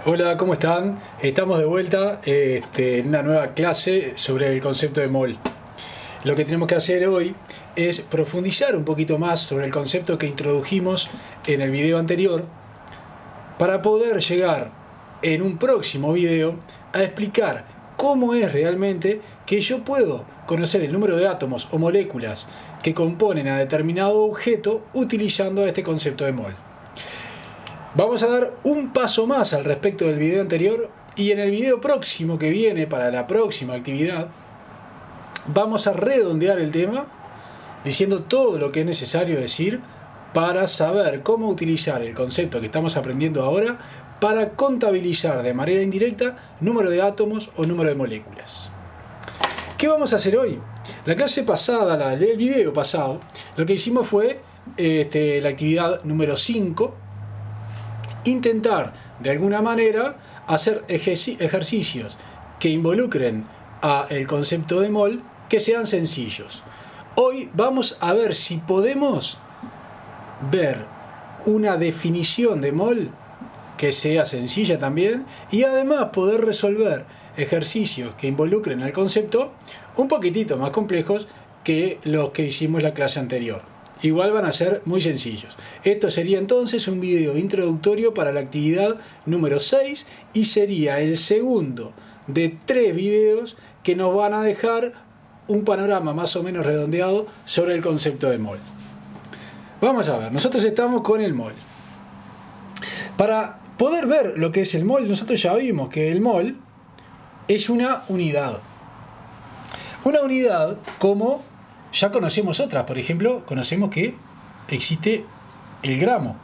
Hola, ¿cómo están? Estamos de vuelta en una nueva clase sobre el concepto de mol. Lo que tenemos que hacer hoy es profundizar un poquito más sobre el concepto que introdujimos en el video anterior para poder llegar en un próximo video a explicar cómo es realmente que yo puedo conocer el número de átomos o moléculas que componen a determinado objeto utilizando este concepto de mol. Vamos a dar un paso más al respecto del video anterior y en el video próximo que viene para la próxima actividad vamos a redondear el tema diciendo todo lo que es necesario decir para saber cómo utilizar el concepto que estamos aprendiendo ahora para contabilizar de manera indirecta número de átomos o número de moléculas. ¿Qué vamos a hacer hoy? La clase pasada, el video pasado, lo que hicimos fue la actividad número 5, intentar de alguna manera hacer ejercicios que involucren el concepto de mol que sean sencillos. Hoy vamos a ver si podemos ver una definición de mol que sea sencilla también y además poder resolver ejercicios que involucren al concepto un poquitito más complejos que los que hicimos la clase anterior. Igual van a ser muy sencillos. Esto sería entonces un video introductorio para la actividad número 6 y sería el segundo de 3 videos que nos van a dejar un panorama más o menos redondeado sobre el concepto de mol. Vamos a ver, nosotros estamos con el mol. Para poder ver lo que es el mol, nosotros ya vimos que el mol es una unidad. Una unidad como ya conocemos otras, por ejemplo, conocemos que existe el gramo,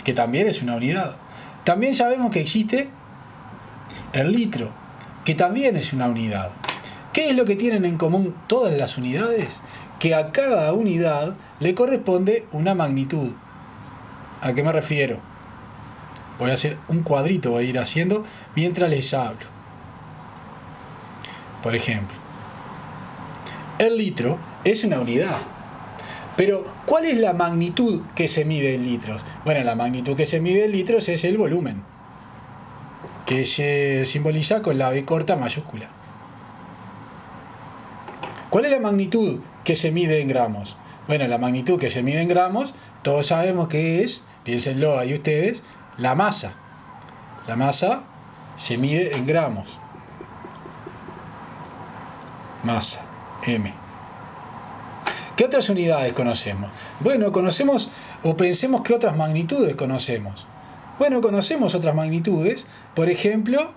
que también es una unidad. También sabemos que existe el litro, que también es una unidad. ¿Qué es lo que tienen en común todas las unidades? Que a cada unidad le corresponde una magnitud. ¿A qué me refiero? Voy a hacer un cuadrito, voy a ir haciendo mientras les hablo. Por ejemplo, el litro es una unidad. Pero, ¿cuál es la magnitud que se mide en litros? Bueno, la magnitud que se mide en litros es el volumen, que se simboliza con la B corta mayúscula. ¿Cuál es la magnitud que se mide en gramos? Bueno, la magnitud que se mide en gramos, todos sabemos que es, piénsenlo ahí ustedes, la masa. La masa se mide en gramos. Masa, M. ¿Qué otras unidades conocemos? Bueno, conocemos o pensemos qué otras magnitudes conocemos. Bueno, conocemos otras magnitudes, por ejemplo,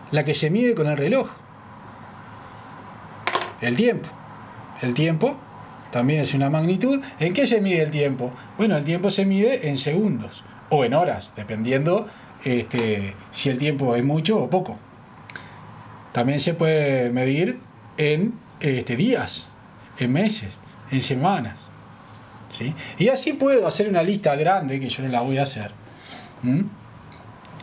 la que se mide con el reloj. El tiempo. El tiempo también es una magnitud. ¿En qué se mide el tiempo? Bueno, el tiempo se mide en segundos o en horas, dependiendo si el tiempo es mucho o poco. También se puede medir en días, en meses, en semanas, ¿sí? Y así puedo hacer una lista grande, que yo no la voy a hacer,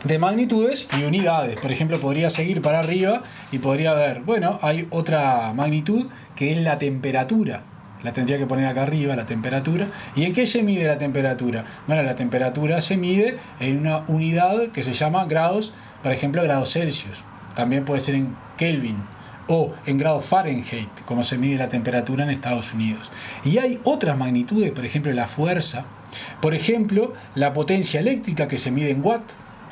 de magnitudes y unidades. Por ejemplo, podría seguir para arriba y podría ver, bueno, hay otra magnitud que es la temperatura. La tendría que poner acá arriba, la temperatura. ¿Y en qué se mide la temperatura? Bueno, la temperatura se mide en una unidad que se llama grados, por ejemplo, grados Celsius. También puede ser en Kelvin o en grados Fahrenheit, como se mide la temperatura en Estados Unidos. Y hay otras magnitudes, por ejemplo, la fuerza. Por ejemplo, la potencia eléctrica, que se mide en watt.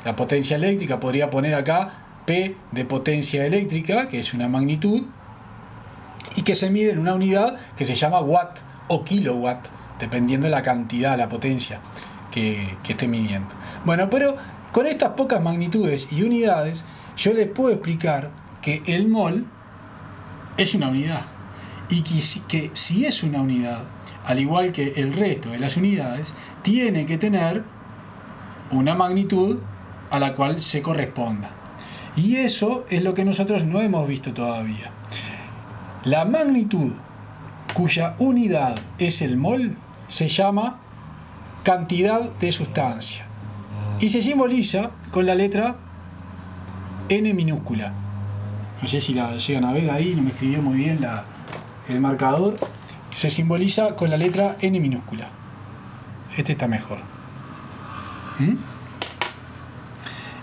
La potencia eléctrica, podría poner acá P de potencia eléctrica, que es una magnitud, y que se mide en una unidad que se llama watt o kilowatt, dependiendo de la cantidad, la potencia que esté midiendo. Bueno, pero con estas pocas magnitudes y unidades, yo les puedo explicar que el mol es una unidad. Y que si es una unidad, al igual que el resto de las unidades, tiene que tener una magnitud a la cual se corresponda. Y eso es lo que nosotros no hemos visto todavía. La magnitud cuya unidad es el mol se llama cantidad de sustancia y se simboliza con la letra N minúscula. No sé si la llegan a ver ahí, no me escribió muy bien el marcador. Se simboliza con la letra N minúscula. Este está mejor.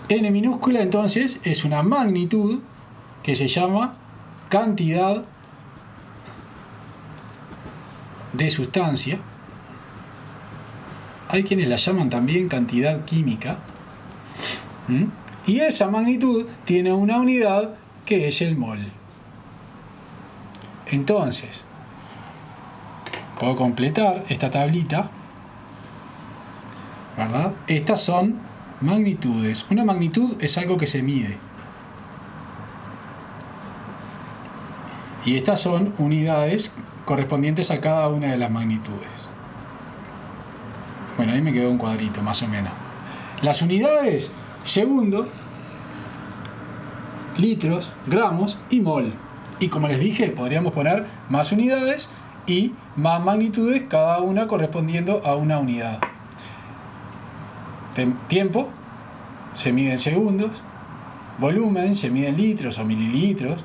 N minúscula entonces es una magnitud que se llama cantidad de sustancia. Hay quienes la llaman también cantidad química. Y esa magnitud tiene una unidad que es el mol. Entonces, puedo completar esta tablita, ¿verdad? Estas son magnitudes. Una magnitud es algo que se mide. Y estas son unidades correspondientes a cada una de las magnitudes. Bueno, ahí me quedó un cuadrito, más o menos. Las unidades, segundo, litros, gramos y mol. Y como les dije, podríamos poner más unidades y más magnitudes, cada una correspondiendo a una unidad. Tiempo se mide en segundos, volumen se mide en litros o mililitros,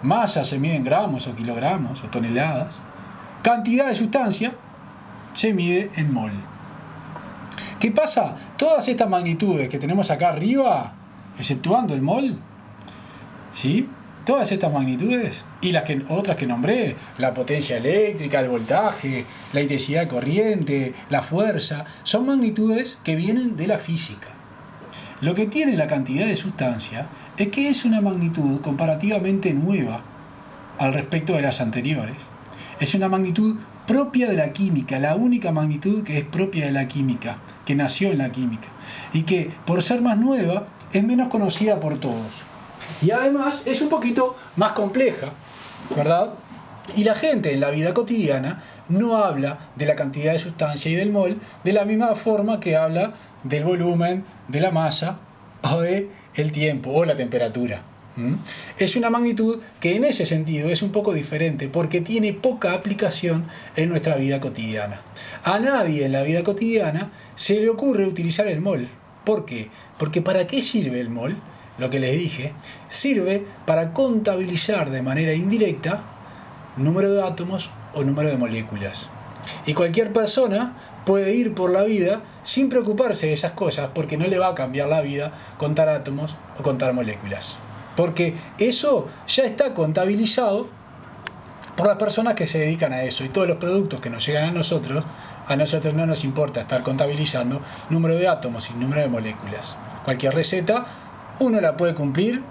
masa se mide en gramos o kilogramos o toneladas, cantidad de sustancia se mide en mol. ¿Qué pasa? Todas estas magnitudes que tenemos acá arriba, exceptuando el mol, ¿sí? Todas estas magnitudes y las otras que nombré, la potencia eléctrica, el voltaje, la intensidad de corriente, la fuerza, son magnitudes que vienen de la física. Lo que tiene la cantidad de sustancia es que es una magnitud comparativamente nueva al respecto de las anteriores. Es una magnitud propia de la química, la única magnitud que es propia de la química, que nació en la química, y que por ser más nueva es menos conocida por todos. Y además es un poquito más compleja, ¿verdad? Y la gente en la vida cotidiana no habla de la cantidad de sustancia y del mol de la misma forma que habla del volumen, de la masa o del tiempo o la temperatura. Es una magnitud que en ese sentido es un poco diferente porque tiene poca aplicación en nuestra vida cotidiana. A nadie en la vida cotidiana se le ocurre utilizar el mol. ¿Por qué? Porque ¿para qué sirve el mol? Lo que les dije, sirve para contabilizar de manera indirecta número de átomos o número de moléculas. Y cualquier persona puede ir por la vida sin preocuparse de esas cosas porque no le va a cambiar la vida contar átomos o contar moléculas. Porque eso ya está contabilizado por las personas que se dedican a eso. Y todos los productos que nos llegan a nosotros no nos importa estar contabilizando número de átomos y número de moléculas. Cualquier receta uno la puede cumplir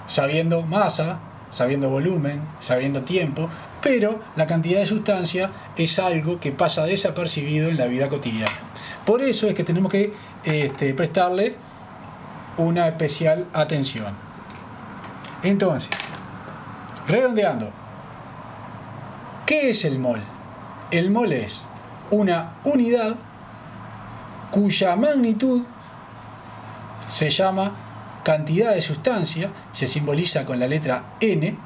sabiendo masa, sabiendo volumen, sabiendo tiempo, pero la cantidad de sustancia es algo que pasa desapercibido en la vida cotidiana. Por eso es que tenemos que prestarle una especial atención. Entonces, redondeando, ¿qué es el mol? El mol es una unidad cuya magnitud se llama cantidad de sustancia, se simboliza con la letra N,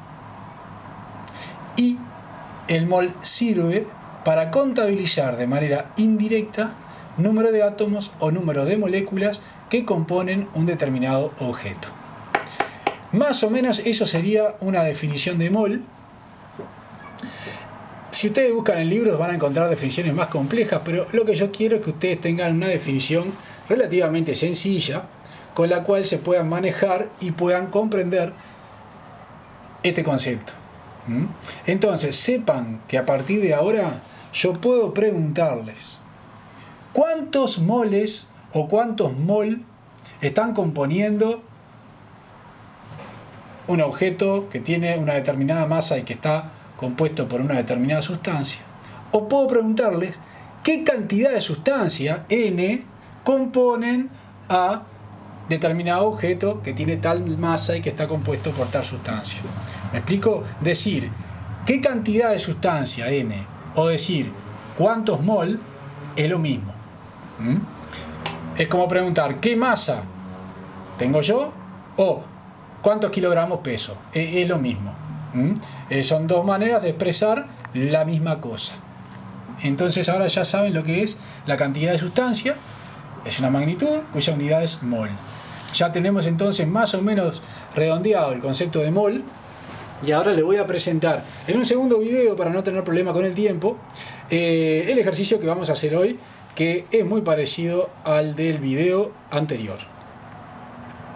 y el mol sirve para contabilizar de manera indirecta número de átomos o número de moléculas que componen un determinado objeto. Más o menos eso sería una definición de mol. Si ustedes buscan en libros van a encontrar definiciones más complejas, pero lo que yo quiero es que ustedes tengan una definición relativamente sencilla con la cual se puedan manejar y puedan comprender este concepto. Entonces, sepan que a partir de ahora yo puedo preguntarles ¿cuántos moles o cuántos mol están componiendo un objeto que tiene una determinada masa y que está compuesto por una determinada sustancia? O puedo preguntarles qué cantidad de sustancia N componen a determinado objeto que tiene tal masa y que está compuesto por tal sustancia. ¿Me explico? Decir qué cantidad de sustancia N o decir cuántos mol es lo mismo. Es como preguntar ¿qué masa tengo yo? O ¿cuántos kilogramos peso? Es lo mismo. Son dos maneras de expresar la misma cosa. Entonces ahora ya saben lo que es la cantidad de sustancia. Es una magnitud cuya unidad es mol. Ya tenemos entonces más o menos redondeado el concepto de mol. Y ahora les voy a presentar en un segundo video, para no tener problema con el tiempo, el ejercicio que vamos a hacer hoy, que es muy parecido al del video anterior.